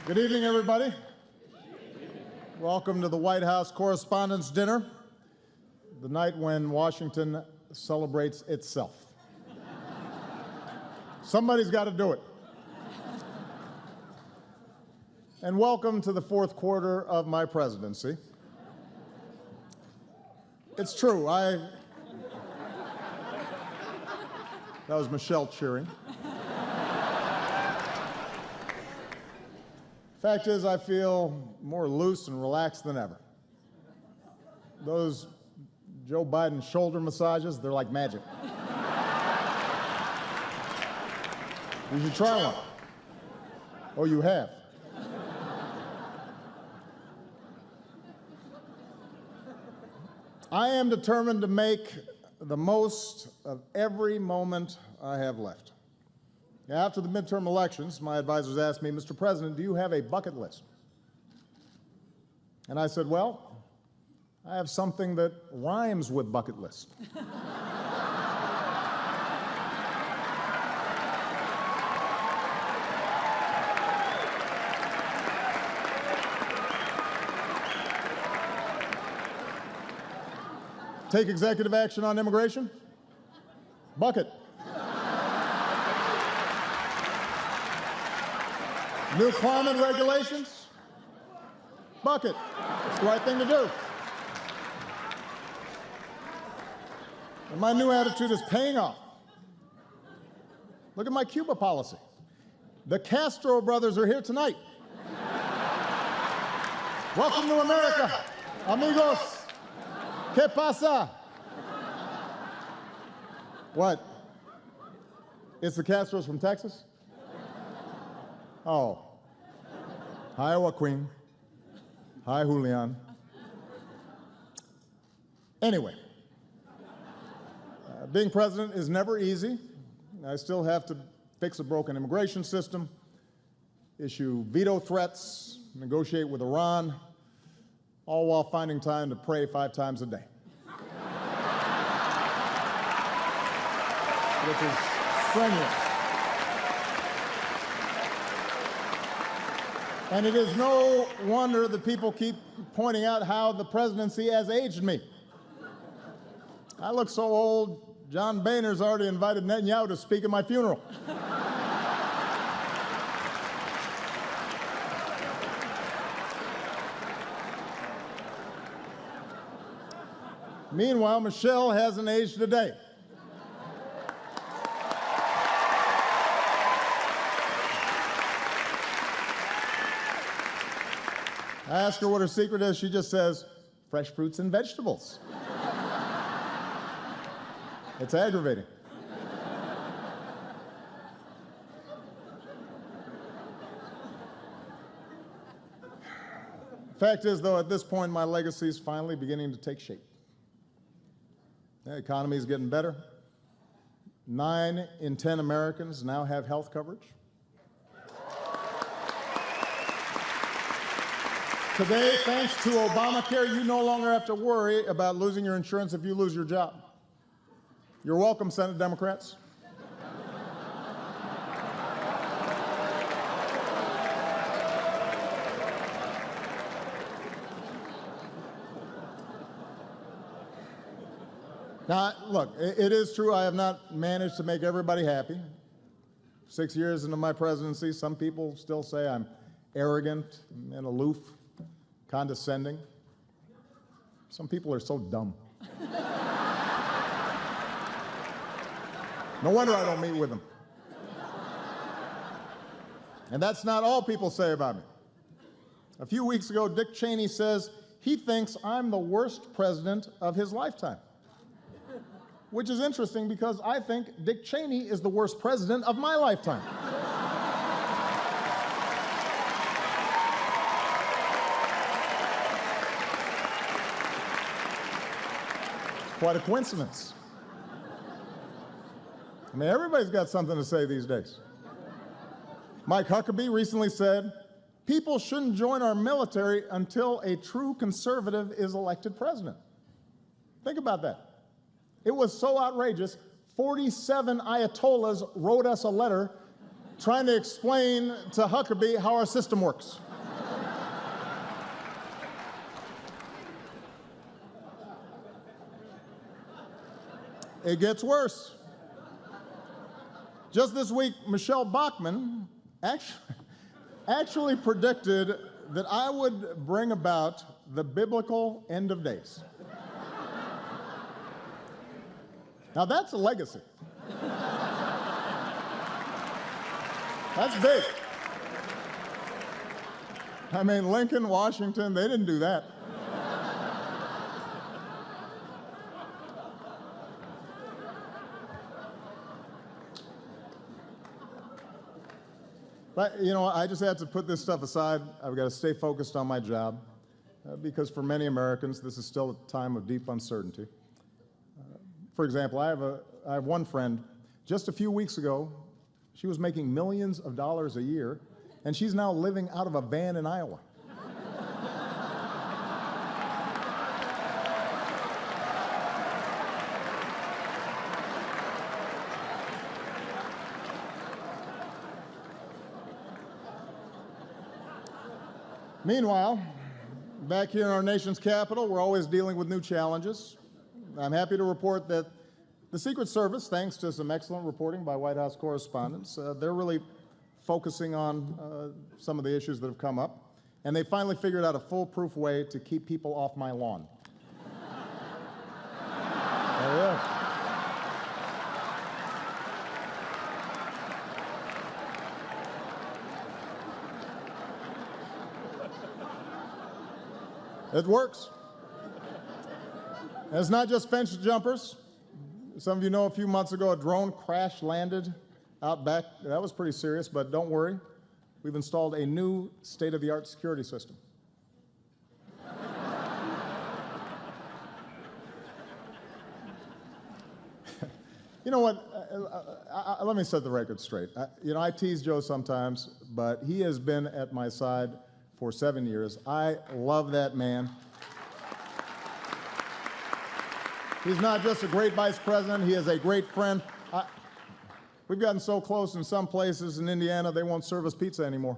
Good evening, everybody. Welcome to the White House Correspondents' Dinner, the night when Washington celebrates itself. Somebody's got to do it. And welcome to the fourth quarter of my presidency. It's true, that was Michelle cheering. Fact is, I feel more loose and relaxed than ever. Those Joe Biden shoulder massages, they're like magic. You should try one. Oh, you have? I am determined to make the most of every moment I have left. After the midterm elections, my advisors asked me, Mr. President, do you have a bucket list? And I said, well, I have something that rhymes with bucket list. Take executive action on immigration? Bucket. New climate regulations? Bucket. It's the right thing to do. And my new attitude is paying off. Look at my Cuba policy. The Castro brothers are here tonight. Welcome to America, amigos. ¿Qué pasa? What? It's the Castros from Texas? Oh. Hi, Joaquin. Hi, Julian. Anyway, being president is never easy. I still have to fix a broken immigration system, issue veto threats, negotiate with Iran, all while finding time to pray 5 times a day. Which is strenuous. And it is no wonder that people keep pointing out how the presidency has aged me. I look so old, John Boehner's already invited Netanyahu to speak at my funeral. Meanwhile, Michelle hasn't aged a day. I ask her what her secret is. She just says, fresh fruits and vegetables. It's aggravating. Fact is, though, at this point, my legacy is finally beginning to take shape. The economy is getting better. 9 in 10 Americans now have health coverage. Today, thanks to Obamacare, you no longer have to worry about losing your insurance if you lose your job. You're welcome, Senate Democrats. Now, look, it is true I have not managed to make everybody happy. 6 years into my presidency, some people still say I'm arrogant and aloof, condescending. Some people are so dumb. No wonder I don't meet with them. And that's not all people say about me. A few weeks ago, Dick Cheney says he thinks I'm the worst president of his lifetime. Which is interesting because I think Dick Cheney is the worst president of my lifetime. Quite a coincidence. I mean, everybody's got something to say these days. Mike Huckabee recently said, people shouldn't join our military until a true conservative is elected president. Think about that. It was so outrageous, 47 Ayatollahs wrote us a letter trying to explain to Huckabee how our system works. It gets worse. Just this week, Michelle Bachmann actually predicted that I would bring about the biblical end of days. Now that's a legacy. That's big. I mean, Lincoln, Washington, they didn't do that. But, you know, I just had to put this stuff aside. I've got to stay focused on my job because for many Americans, this is still a time of deep uncertainty. For example, I have one friend. Just a few weeks ago, she was making millions of dollars a year, and she's now living out of a van in Iowa. Meanwhile, back here in our nation's capital, we're always dealing with new challenges. I'm happy to report that the Secret Service, thanks to some excellent reporting by White House correspondents, they're really focusing on some of the issues that have come up, and they finally figured out a foolproof way to keep people off my lawn. There it is. It works. And it's not just fence jumpers. Some of you know a few months ago a drone crash landed out back. That was pretty serious, but don't worry. We've installed a new state-of-the-art security system. You know what? Let me set the record straight. You know, I tease Joe sometimes, but he has been at my side for 7 years. I love that man. He's not just a great vice president, he is a great friend. We've gotten so close in some places in Indiana, they won't serve us pizza anymore.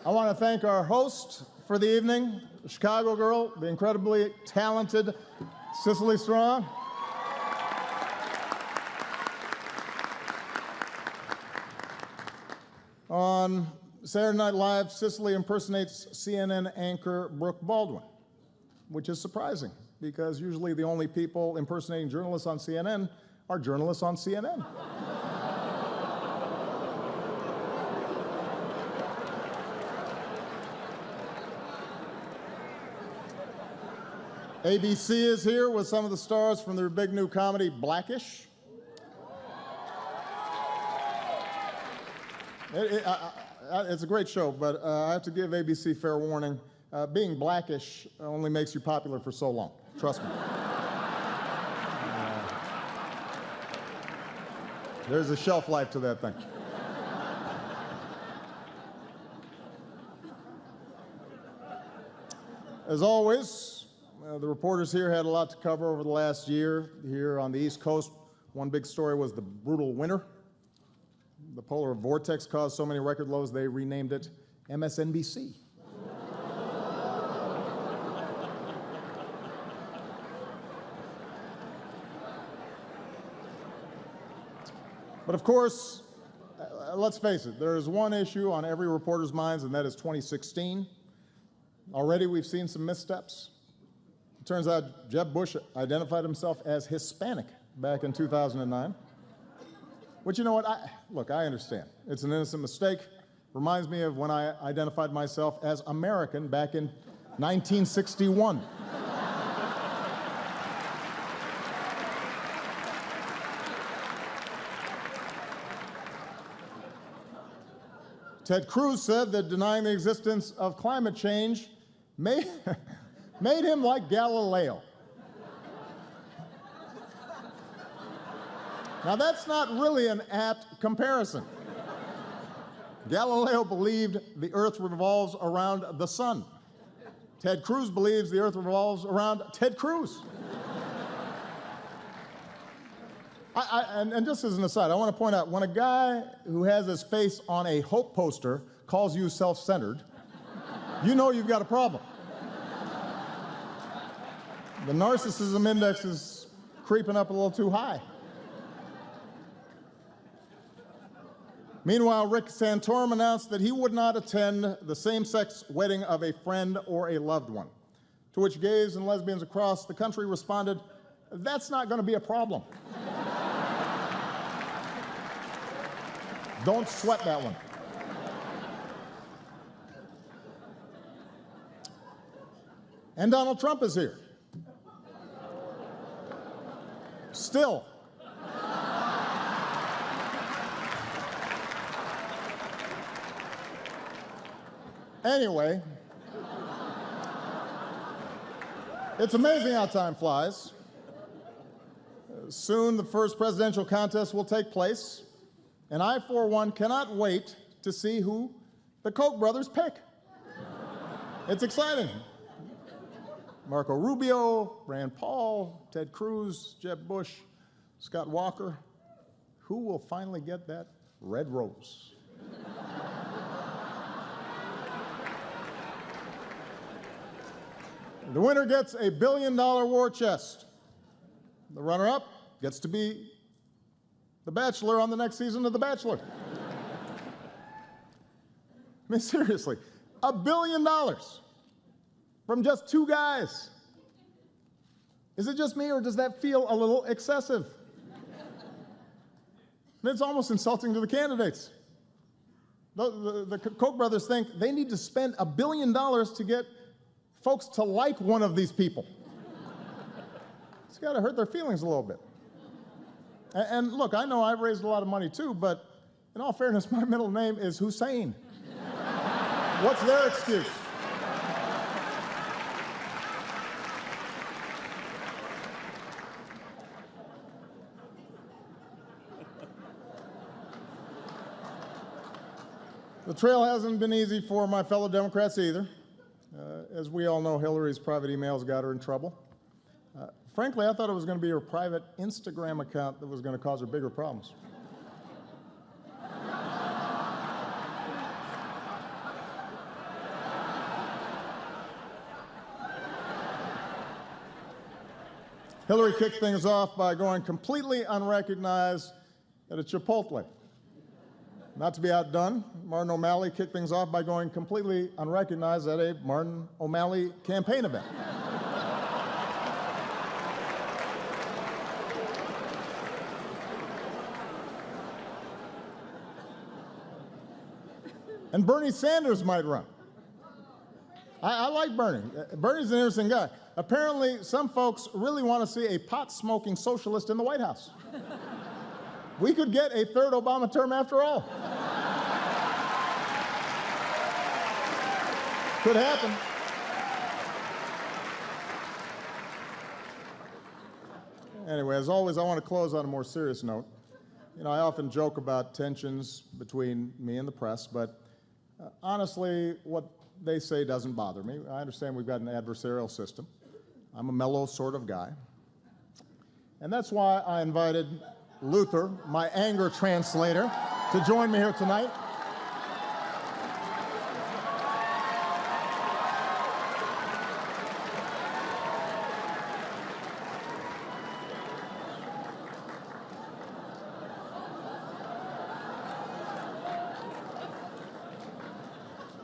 I want to thank our host for the evening, the Chicago girl, the incredibly talented Cicely Strong. On Saturday Night Live, Cicely impersonates CNN anchor Brooke Baldwin, which is surprising because usually the only people impersonating journalists on CNN are journalists on CNN. ABC is here with some of the stars from their big new comedy, Blackish. It's a great show, but I have to give ABC fair warning. Being Blackish only makes you popular for so long. Trust me. There's a shelf life to that thing. As always, the reporters here had a lot to cover over the last year. Here on the East Coast, one big story was the brutal winter. The polar vortex caused so many record lows, they renamed it MSNBC. But of course, let's face it, there is one issue on every reporter's minds, and that is 2016. Already we've seen some missteps. It turns out Jeb Bush identified himself as Hispanic back in 2009. Which, you know what, look, I understand. It's an innocent mistake. Reminds me of when I identified myself as American back in 1961. Ted Cruz said that denying the existence of climate change made him like Galileo. Now, that's not really an apt comparison. Galileo believed the Earth revolves around the sun. Ted Cruz believes the Earth revolves around Ted Cruz. And just as an aside, I want to point out, when a guy who has his face on a hope poster calls you self-centered, you know you've got a problem. The narcissism index is creeping up a little too high. Meanwhile, Rick Santorum announced that he would not attend the same-sex wedding of a friend or a loved one, to which gays and lesbians across the country responded, "That's not going to be a problem." Don't sweat that one. And Donald Trump is here. Still. Anyway, it's amazing how time flies. Soon the first presidential contest will take place, and I, for one, cannot wait to see who the Koch brothers pick. It's exciting. Marco Rubio, Rand Paul, Ted Cruz, Jeb Bush, Scott Walker. Who will finally get that red rose? The winner gets a $1 billion war chest. The runner-up gets to be the Bachelor on the next season of The Bachelor. I mean, seriously, $1 billion from just two guys. Is it just me, or does that feel a little excessive? I mean, it's almost insulting to the candidates. The Koch brothers think they need to spend $1 billion to get folks to like one of these people. It's got to hurt their feelings a little bit. And look, I know I've raised a lot of money too, but in all fairness, my middle name is Hussein. What's their excuse? The trail hasn't been easy for my fellow Democrats either. As we all know, Hillary's private emails got her in trouble. Frankly, I thought it was going to be her private Instagram account that was going to cause her bigger problems. Hillary kicked things off by going completely unrecognized at a Chipotle. Not to be outdone, Martin O'Malley kicked things off by going completely unrecognized at a Martin O'Malley campaign event. And Bernie Sanders might run. I like Bernie. Bernie's an interesting guy. Apparently, some folks really want to see a pot-smoking socialist in the White House. We could get a third Obama term after all. Could happen. Anyway, as always, I want to close on a more serious note. You know, I often joke about tensions between me and the press, but honestly, what they say doesn't bother me. I understand we've got an adversarial system. I'm a mellow sort of guy. And that's why I invited Luther, my anger translator, to join me here tonight.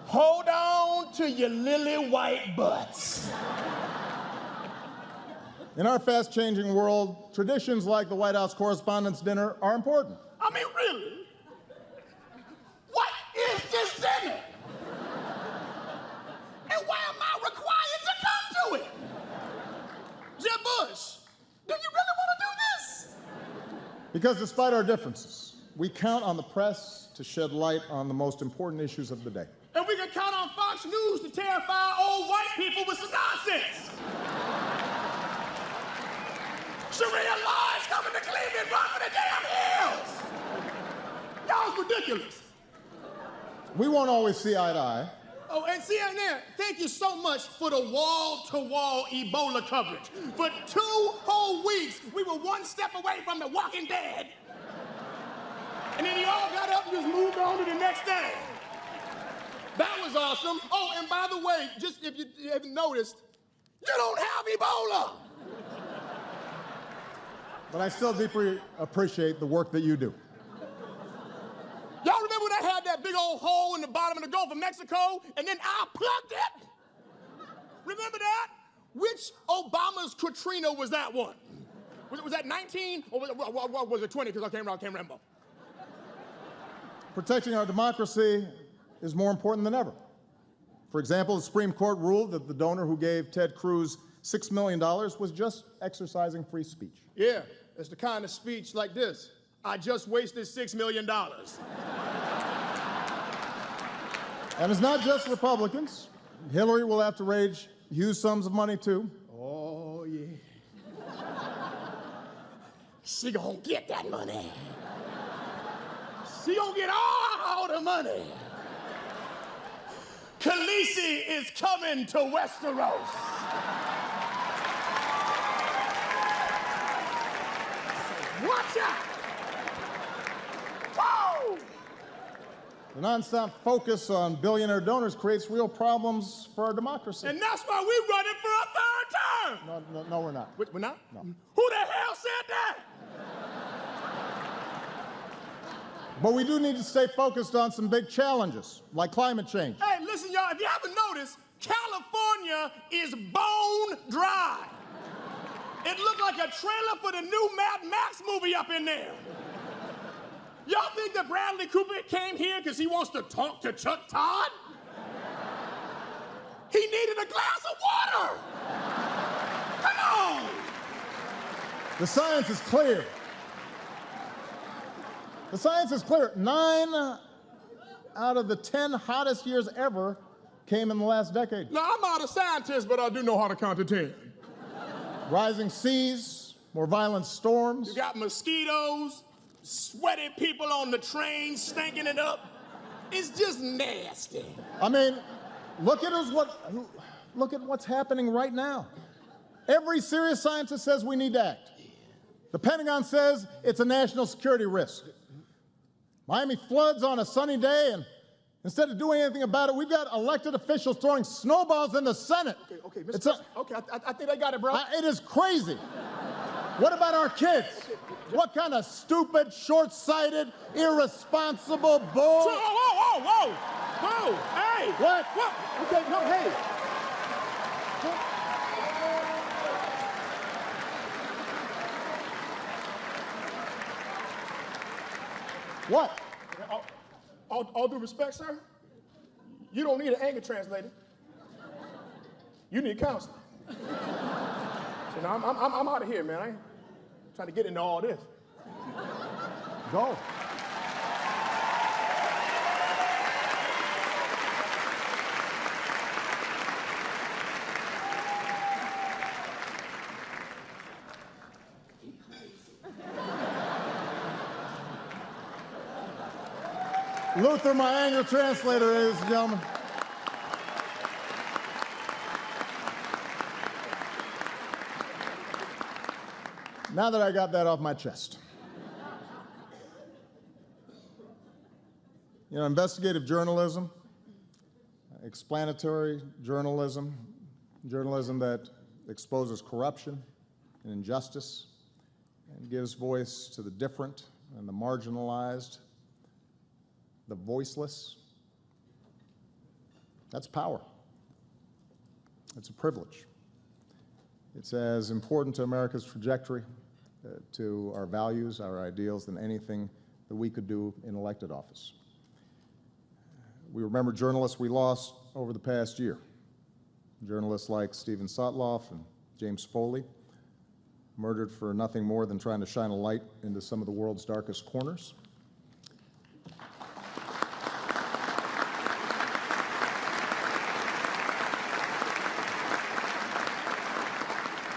Hold on to your lily white butts. In our fast-changing world, traditions like the White House Correspondents' Dinner are important. I mean, really? What is this dinner? And why am I required to come to it? Jeb Bush, do you really want to do this? Because despite our differences, we count on the press to shed light on the most important issues of the day. And we can count on Fox News to terrify old white people with some nonsense. Sharia law is coming to Cleveland, run for the damn hills. Y'all's ridiculous. We won't always see eye to eye. Oh, and CNN, thank you so much for the wall-to-wall Ebola coverage. For 2 whole weeks, we were one step away from The Walking Dead. And then you all got up and just moved on to the next thing. That was awesome. Oh, and by the way, just if you haven't noticed, you don't have Ebola. But I still deeply appreciate the work that you do. Y'all remember when I had that big old hole in the bottom of the Gulf of Mexico, and then I plugged it? Remember that? Which Obama's Katrina was that one? Was that 19, or was it 20, because I can't remember. Protecting our democracy is more important than ever. For example, the Supreme Court ruled that the donor who gave Ted Cruz $6 million was just exercising free speech. Yeah, it's the kind of speech like this. I just wasted $6 million. And it's not just Republicans. Hillary will have to raise huge sums of money, too. Oh, yeah. She gonna get that money. She gonna get all the money. Khaleesi is coming to Westeros. Watch out! Whoa! The nonstop focus on billionaire donors creates real problems for our democracy. And that's why we're running for a 3rd term. No, we're not. We're not? No. Who the hell said that? But we do need to stay focused on some big challenges, like climate change. Hey, listen, y'all, if you haven't noticed, California is bone dry. It looked like a trailer for the new Mad Max movie up in there. Y'all think that Bradley Cooper came here because he wants to talk to Chuck Todd? He needed a glass of water. Come on. The science is clear. The science is clear. 9 out of the 10 hottest years ever came in the last decade. Now, I'm not a scientist, but I do know how to count to 10. Rising seas, more violent storms. You got mosquitoes, sweaty people on the train stinking it up. It's just nasty. I mean, look at what's happening right now. Every serious scientist says we need to act. The Pentagon says it's a national security risk. Miami floods on a sunny day, and instead of doing anything about it, we've got elected officials throwing snowballs in the Senate. Okay, Mr. Okay, I think I got it, bro. It is crazy. What about our kids? What kind of stupid, short-sighted, irresponsible bull? Whoa! Hey! What? Okay, no, hey. What? All due respect, sir, you don't need an anger translator. You need counseling. So now I'm out of here, man. I ain't trying to get into all this. Go. Luther, my anger translator, ladies and gentlemen. Now that I got that off my chest. You know, investigative journalism, explanatory journalism, journalism that exposes corruption and injustice and gives voice to the different and the marginalized, the voiceless. That's power. It's a privilege. It's as important to America's trajectory, to our values, our ideals, than anything that we could do in elected office. We remember journalists we lost over the past year. Journalists like Stephen Sotloff and James Foley, murdered for nothing more than trying to shine a light into some of the world's darkest corners.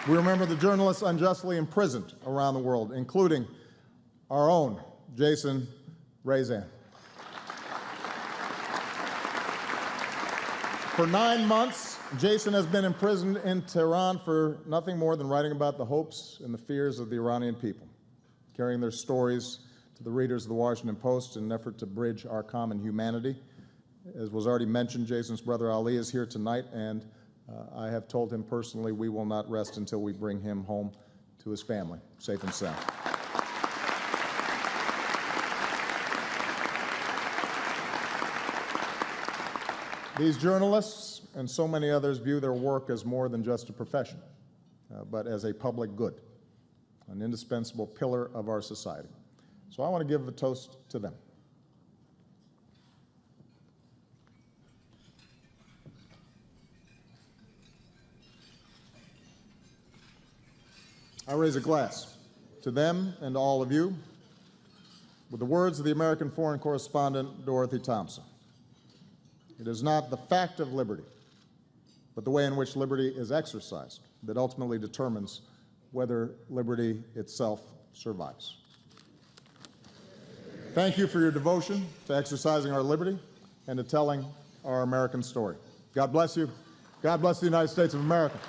We remember the journalists unjustly imprisoned around the world, including our own Jason Rezan. For 9 months, Jason has been imprisoned in Tehran for nothing more than writing about the hopes and the fears of the Iranian people, carrying their stories to the readers of the Washington Post in an effort to bridge our common humanity. As was already mentioned, Jason's brother Ali is here tonight, and I have told him personally we will not rest until we bring him home to his family, safe and sound. These journalists and so many others view their work as more than just a profession, but as a public good, an indispensable pillar of our society. So I want to give a toast to them. I raise a glass to them and to all of you with the words of the American foreign correspondent Dorothy Thompson. It is not the fact of liberty, but the way in which liberty is exercised that ultimately determines whether liberty itself survives. Thank you for your devotion to exercising our liberty and to telling our American story. God bless you. God bless the United States of America.